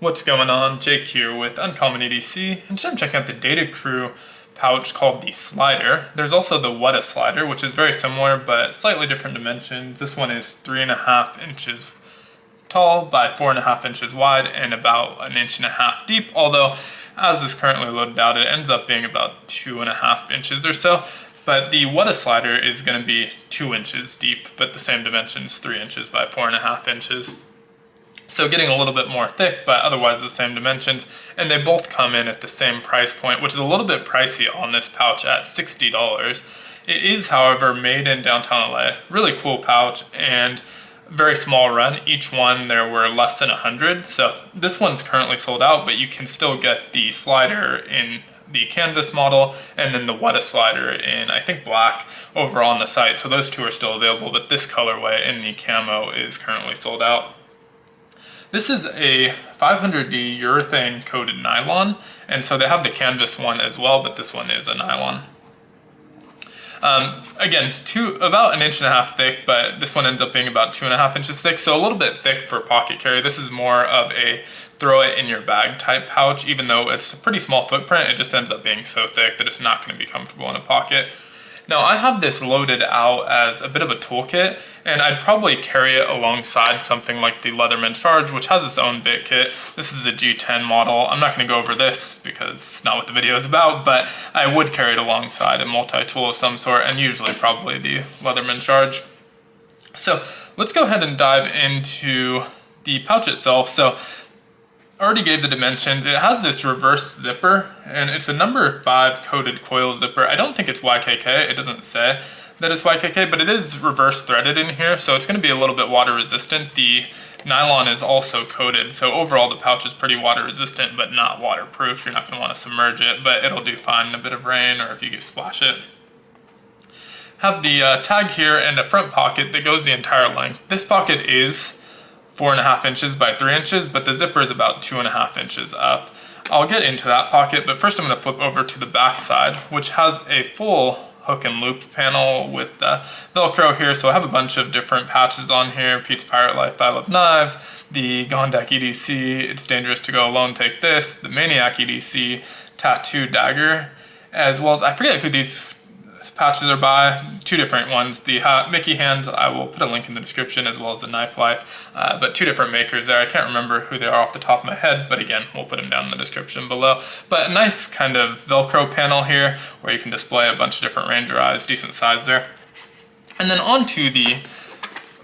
What's going on? Jake here with Uncommon EDC, and today I'm checking out the Data Crew pouch called the Slider. There's also the Weta Slider, which is very similar but slightly different dimensions. This one is 3.5 inches tall by 4.5 inches wide and about 1.5 inches deep, although as is currently loaded out it ends up being about 2.5 inches or so. But the Weta Slider is going to be 2 inches deep, but the same dimensions, 3 inches by 4.5 inches. So getting a little bit more thick, but otherwise the same dimensions. And they both come in at the same price point, which is a little bit pricey on this pouch at $60. It is, however, made in downtown LA. Really cool pouch and very small run. Each one there were less than 100. So this one's currently sold out, but you can still get the Slider in the canvas model and then the Weta Slider in, I think, black over on the site. So those two are still available, but this colorway in the camo is currently sold out. This is a 500D urethane coated nylon, and so they have the canvas one as well, but this one is a nylon. Again, about 1.5 inches thick, but this one ends up being about 2.5 inches thick, so a little bit thick for pocket carry. This is more of a throw it in your bag type pouch. Even though it's a pretty small footprint, it just ends up being so thick that it's not going to be comfortable in a pocket. Now I have this loaded out as a bit of a toolkit, and I'd probably carry it alongside something like the Leatherman Charge, which has its own bit kit. This is a G10 model. I'm not going to go over this because it's not what the video is about, but I would carry it alongside a multi-tool of some sort, and usually probably the Leatherman Charge. So let's go ahead and dive into the pouch itself. So I already gave the dimensions. It has this reverse zipper, and it's a number 5 coated coil zipper. I don't think it's YKK. It doesn't say that it's YKK, but it is reverse threaded in here, so it's going to be a little bit water resistant. The nylon is also coated, so overall the pouch is pretty water resistant, but not waterproof. You're not going to want to submerge it, but it'll do fine in a bit of rain or if you get splash it. Have the tag here and a front pocket that goes the entire length. This pocket is 4.5 inches by 3 inches, but the zipper is about 2.5 inches up. I'll get into that pocket, but first I'm going to flip over to the back side, which has a full hook and loop panel with Velcro here. So I have a bunch of different patches on here. Pete's Pirate Life, I Love Knives, the Gondak EDC, It's Dangerous to Go Alone, Take This, the Maniac EDC, Tattoo Dagger, as well as, I forget who these patches are by, 2 different ones. The Mickey Hands, I will put a link in the description, as well as the Knife Life, but 2 different makers there. I can't remember who they are off the top of my head, but again, we'll put them down in the description below. But a nice kind of Velcro panel here where you can display a bunch of different Ranger eyes, decent size there. And then onto the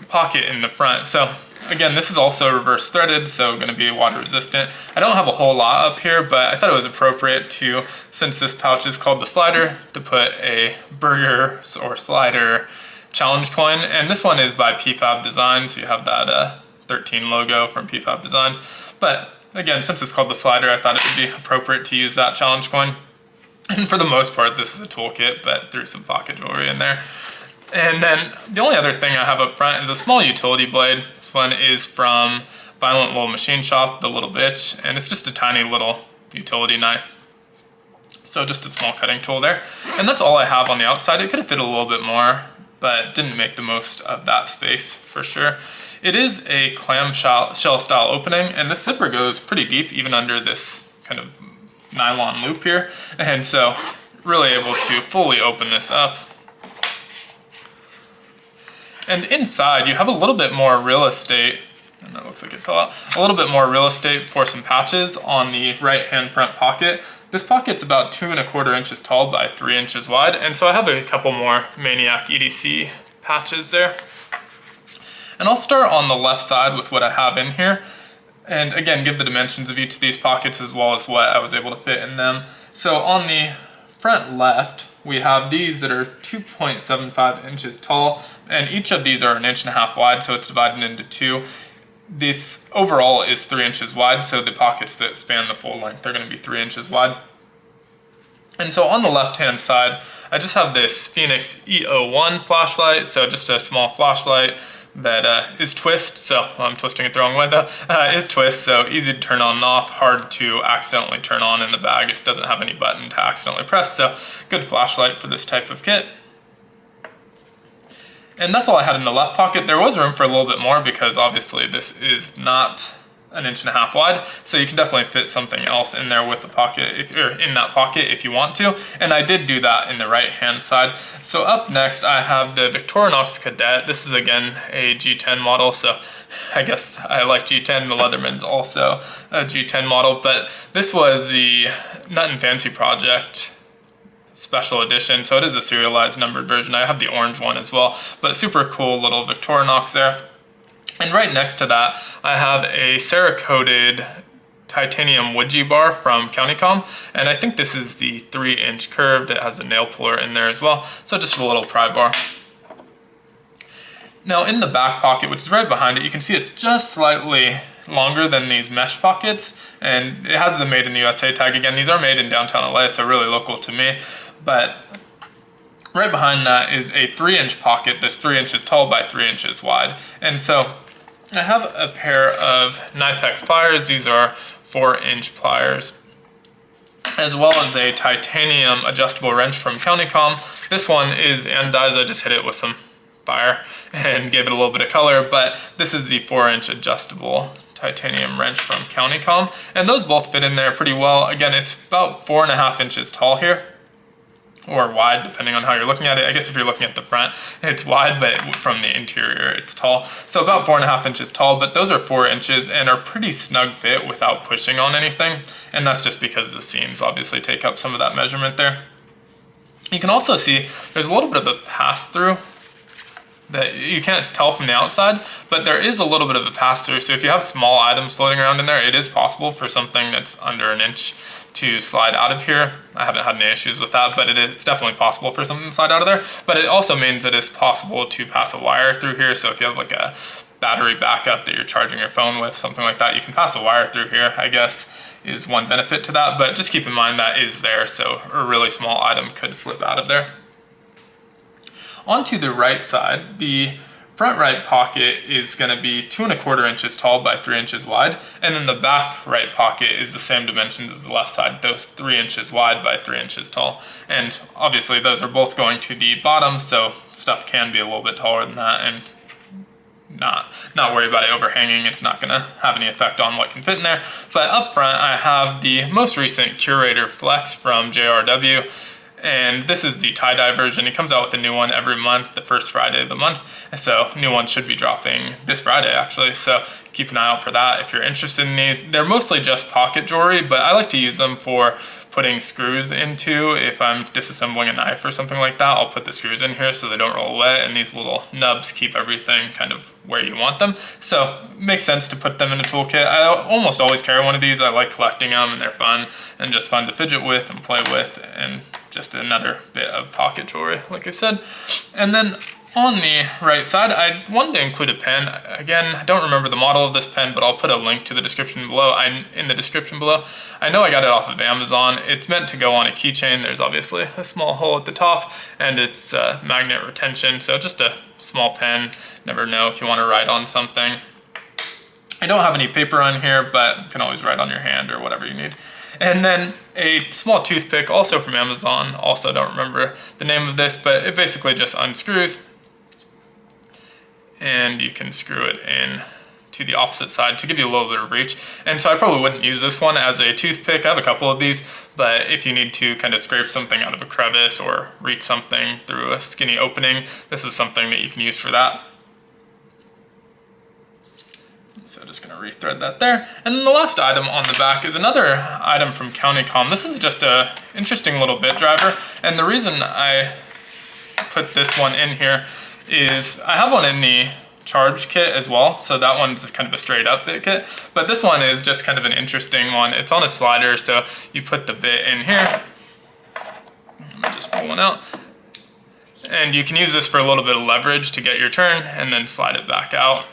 pocket in the front. So again, this is also reverse threaded, so going to be water resistant. I don't have a whole lot up here, but I thought it was appropriate to, since this pouch is called the Slider, to put a burger or slider challenge coin. And this one is by PFAB Designs. So you have that 13 logo from PFAB Designs. But again, since it's called the Slider, I thought it would be appropriate to use that challenge coin. And for the most part, this is a toolkit, but threw some pocket jewelry in there. And then the only other thing I have up front is a small utility blade. This one is from Violent Little Machine Shop, the Little Bitch, and it's just a tiny little utility knife. So just a small cutting tool there. And that's all I have on the outside. It could have fit a little bit more, but didn't make the most of that space for sure. It is a clamshell style opening, and this zipper goes pretty deep, even under this kind of nylon loop here. And so really able to fully open this up. And inside, you have a little bit more real estate, and that looks like it fell out, a little bit more real estate for some patches on the right-hand front pocket. This pocket's about 2.25 inches tall by 3 inches wide, and so I have a couple more Maniac EDC patches there. And I'll start on the left side with what I have in here, and again, give the dimensions of each of these pockets as well as what I was able to fit in them. So on the front left, we have these that are 2.75 inches tall, and each of these are 1.5 inches wide, so it's divided into 2. This overall is 3 inches wide, so the pockets that span the full length are going to be 3 inches wide. And so on the left-hand side, I just have this Phoenix E01 flashlight, so just a small flashlight that is twist, so I'm twisting it the wrong way though, is twist, so easy to turn on and off, hard to accidentally turn on in the bag. It doesn't have any button to accidentally press, so good flashlight for this type of kit. And that's all I had in the left pocket. There was room for a little bit more because obviously this is not 1.5 inches wide, so you can definitely fit something else in there with the pocket, or in that pocket if you want to, and I did do that in the right hand side. So up next I have the Victorinox Cadet. This is again a G10 model, so I guess I like G10, the Leatherman's also a G10 model, but this was the Nut and Fancy Project special edition, so it is a serialized numbered version. I have the orange one as well, but super cool little Victorinox there. And right next to that, I have a Cerakoted titanium wedgie bar from Countycom, and I think this is the 3-inch curved. It has a nail puller in there as well, so just a little pry bar. Now in the back pocket, which is right behind it, you can see it's just slightly longer than these mesh pockets, and it has the made in the USA tag. Again, these are made in downtown LA, so really local to me, but right behind that is a 3-inch pocket that's 3 inches tall by 3 inches wide. And so I have a pair of Knipex pliers. These are 4-inch pliers, as well as a titanium adjustable wrench from Countycom. This one is anodized. I just hit it with some fire and gave it a little bit of color, but this is the 4-inch adjustable titanium wrench from Countycom, and those both fit in there pretty well. Again, it's about 4.5 inches tall here, or wide, depending on how you're looking at it. I guess if you're looking at the front, it's wide, but from the interior, it's tall. So about 4.5 inches tall, but those are 4 inches and are pretty snug fit without pushing on anything. And that's just because the seams obviously take up some of that measurement there. You can also see there's a little bit of a pass-through that you can't tell from the outside, but there is a little bit of a pass-through. So if you have small items floating around in there, it is possible for something that's under an inch to slide out of here. I haven't had any issues with that, but it's definitely possible for something to slide out of there. But it also means that it's possible to pass a wire through here. So if you have like a battery backup that you're charging your phone with, something like that, you can pass a wire through here, I guess, is one benefit to that. But just keep in mind that is there, so a really small item could slip out of there. Onto the right side, the front right pocket is going to be 2.25 inches tall by 3 inches wide, and then the back right pocket is the same dimensions as the left side, those 3 inches wide by 3 inches tall. And obviously those are both going to the bottom, so stuff can be a little bit taller than that, and not worry about it overhanging. It's not going to have any effect on what can fit in there. But up front, I have the most recent Curator Flex from JRW. And this is the tie-dye version. It comes out with a new one every month, the first Friday of the month. So new one should be dropping this Friday, actually. So keep an eye out for that if you're interested in these. They're mostly just pocket jewelry, but I like to use them for putting screws into. If I'm disassembling a knife or something like that, I'll put the screws in here so they don't roll away, and these little nubs keep everything kind of where you want them. So it makes sense to put them in a toolkit. I almost always carry one of these. I like collecting them, and they're fun and just fun to fidget with and play with, and just another bit of pocket jewelry, like I said. And then on the right side, I wanted to include a pen. Again, I don't remember the model of this pen, but I'll put a link to the description below. In the description below. I know I got it off of Amazon. It's meant to go on a keychain. There's obviously a small hole at the top, and it's magnet retention, so just a small pen. Never know if you want to write on something. I don't have any paper on here, but you can always write on your hand or whatever you need. And then a small toothpick, also from Amazon. Also don't remember the name of this, but it basically just unscrews, and you can screw it in to the opposite side to give you a little bit of reach. And so I probably wouldn't use this one as a toothpick. I have a couple of these, but if you need to kind of scrape something out of a crevice or reach something through a skinny opening, this is something that you can use for that. So just gonna rethread that there. And then the last item on the back is another item from Countycom. This is just a interesting little bit driver. And the reason I put this one in here is I have one in the charge kit as well. So that one's kind of a straight up bit kit, but this one is just kind of an interesting one. It's on a slider. So you put the bit in here. Let me just pull one out. And you can use this for a little bit of leverage to get your turn and then slide it back out.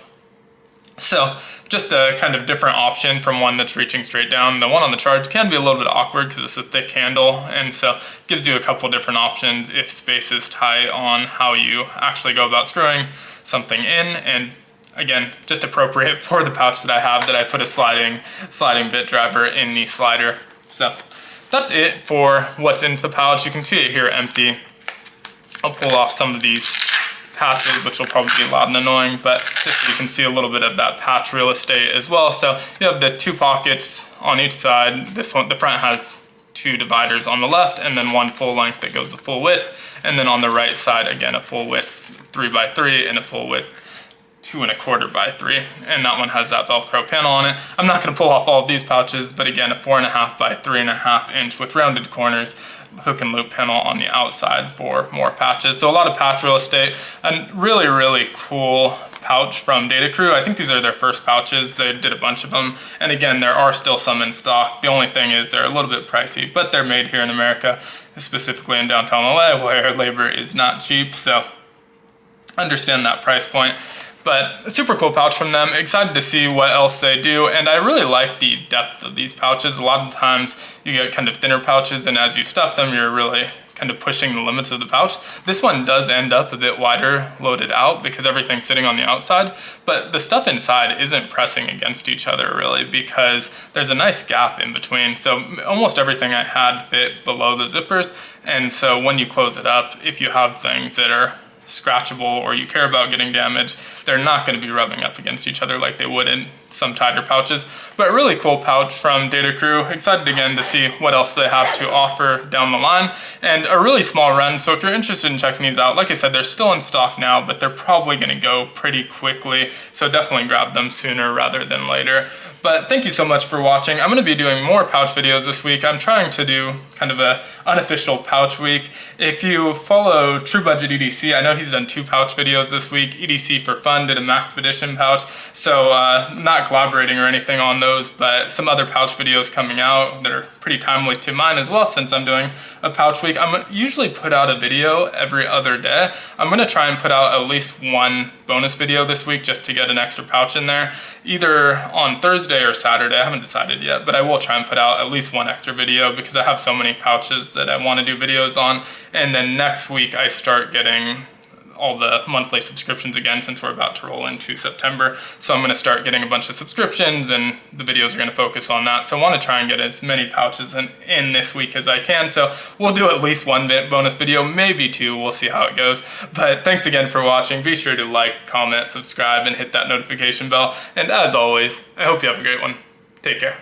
So just a kind of different option from one that's reaching straight down. The one on the charge can be a little bit awkward because it's a thick handle, and so gives you a couple different options if space is tight on how you actually go about screwing something in. And again, just appropriate for the pouch that I have, that I put a sliding bit driver in the slider. So that's it for what's in the pouch. You can see it here empty. I'll pull off some of these patches, which will probably be loud and annoying, but just so you can see a little bit of that patch real estate as well. So you have the 2 pockets on each side. This one, the front has 2 dividers on the left, and then 1 full length that goes the full width. And then on the right side, again, a full width 3x3 and a full width 2¼ by 3, and that one has that Velcro panel on it. I'm not going to pull off all of these pouches, but again, a 4.5 by 3.5 inch with rounded corners, hook and loop panel on the outside for more patches. So a lot of patch real estate, and really, really cool pouch from Data Crew. I think these are their first pouches. They did a bunch of them, and again, there are still some in stock. The only thing is they're a little bit pricey, but they're made here in America, specifically in downtown LA, where labor is not cheap, so understand that price point. But a super cool pouch from them. Excited to see what else they do. And I really like the depth of these pouches. A lot of times you get kind of thinner pouches, and as you stuff them, you're really kind of pushing the limits of the pouch. This one does end up a bit wider loaded out because everything's sitting on the outside, but the stuff inside isn't pressing against each other really because there's a nice gap in between. So almost everything I had fit below the zippers. And so when you close it up, if you have things that are scratchable or you care about getting damaged, they're not going to be rubbing up against each other like they would in some tighter pouches. But really cool pouch from Data Crew. Excited again to see what else they have to offer down the line, and a really small run. So if you're interested in checking these out, like I said, they're still in stock now, but they're probably going to go pretty quickly, so definitely grab them sooner rather than later. But thank you so much for watching. I'm going to be doing more pouch videos this week. I'm trying to do kind of a unofficial pouch week. If you follow True Budget EDC, I know he's done 2 pouch videos this week. EDC for Fun did a Maxpedition pouch, so not collaborating or anything on those, but some other pouch videos coming out that are pretty timely to mine as well, since I'm doing a pouch week. I'm usually put out a video every other day. I'm going to try and put out at least 1 bonus video this week just to get an extra pouch in there, either on Thursday or Saturday. I haven't decided yet, but I will try and put out at least 1 extra video because I have so many pouches that I want to do videos on. And then next week I start getting all the monthly subscriptions again, since we're about to roll into September. So I'm going to start getting a bunch of subscriptions, and the videos are going to focus on that. So I want to try and get as many pouches in this week as I can. So we'll do at least 1 bonus video, maybe 2. We'll see how it goes. But thanks again for watching. Be sure to like, comment, subscribe, and hit that notification bell. And as always, I hope you have a great one. Take care.